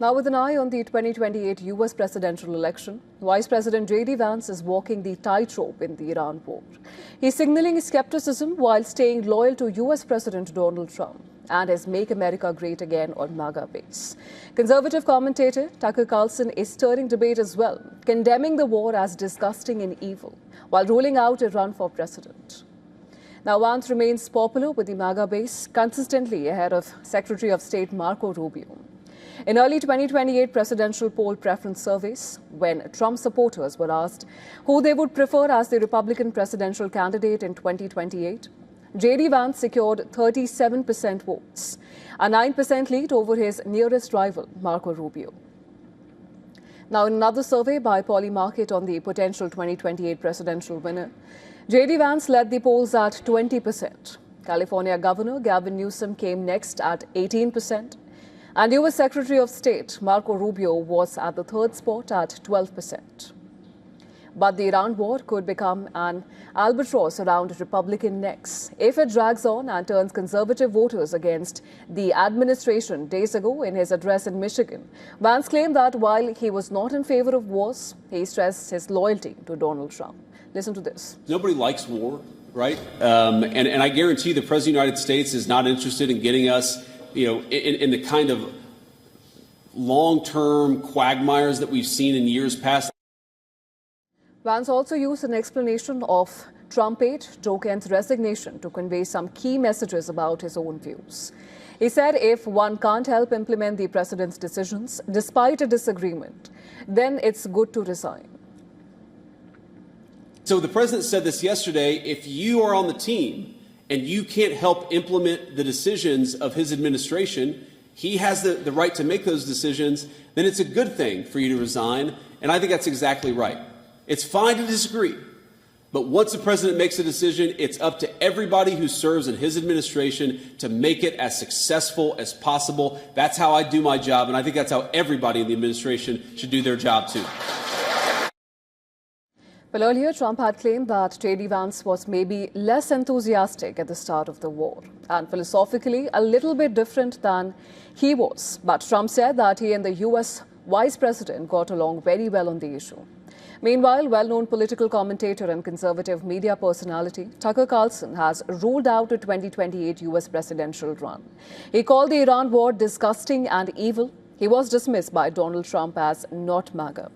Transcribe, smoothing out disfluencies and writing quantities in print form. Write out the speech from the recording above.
Now, with an eye on the 2028 US presidential election, Vice President JD Vance is walking the tightrope in the Iran war. He's signaling skepticism while staying loyal to US President Donald Trump and his Make America Great Again or Maga base. Conservative commentator Tucker Carlson is stirring debate as well, condemning the war as disgusting and evil, while ruling out a run for president. Now, Vance remains popular with the Maga base, consistently ahead of Secretary of State Marco Rubio. In early 2028 presidential poll preference surveys, when Trump supporters were asked who they would prefer as the Republican presidential candidate in 2028, JD Vance secured 37% votes, a 9% lead over his nearest rival, Marco Rubio. Now, in another survey by Polymarket on the potential 2028 presidential winner, JD Vance led the polls at 20%. California Governor Gavin Newsom came next at 18%. And US Secretary of State Marco Rubio was at the third spot at 12%. But the Iran war could become an albatross around Republican necks if it drags on and turns conservative voters against the administration. Days ago, in his address in Michigan, Vance claimed that while he was not in favor of wars, he stressed his loyalty to Donald Trump. Listen to this. Nobody likes war, right? And I guarantee the President of the United States is not interested in getting us in the kind of long-term quagmires that we've seen in years past. Vance also used an explanation of Trump-ate Joe Kent's resignation to convey some key messages about his own views. He said if one can't help implement the president's decisions despite a disagreement, then it's good to resign. So the president said this yesterday: if you are on the team and you can't help implement the decisions of his administration, he has the right to make those decisions, then it's a good thing for you to resign. And I think that's exactly right. It's fine to disagree, but once the president makes a decision, it's up to everybody who serves in his administration to make it as successful as possible. That's how I do my job, and I think that's how everybody in the administration should do their job too. Well, earlier, Trump had claimed that JD Vance was maybe less enthusiastic at the start of the war and philosophically a little bit different than he was. But Trump said that he and the US vice president got along very well on the issue. Meanwhile, well-known political commentator and conservative media personality Tucker Carlson has ruled out a 2028 US presidential run. He called the Iran war disgusting and evil. He was dismissed by Donald Trump as not Maga.